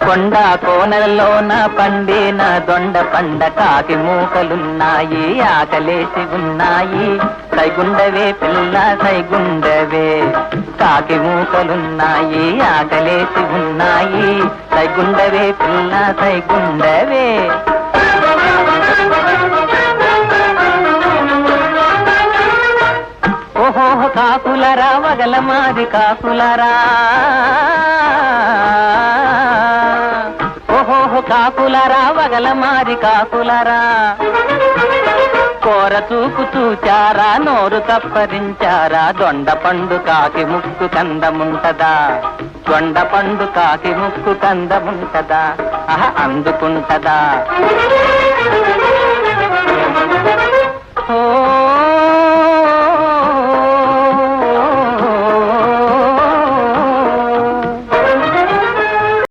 కొండ కోనల్లోన పండిన దొండ పండ కాకి మూకలున్నాయి, ఆకలేసి ఉన్నాయి. సైగుండవే పిల్ల సైగుండవే, కాకి మూకలున్నాయి, ఆకలేసి ఉన్నాయి. సైగుండవే పిల్ల సైగుండవే. ఓహో కాకులరా వగల మాది కాకులరా, ఓహో కాకులరా వగల మాది కాకులరా. కోర చూపు చూచారా నోరు తప్పరించారా, దొండ పండు కాకి ముక్కు కందముంటదా, దొండ పండు కాకి ముక్కు కందముంటదా, అందుకుంటదా. ఓ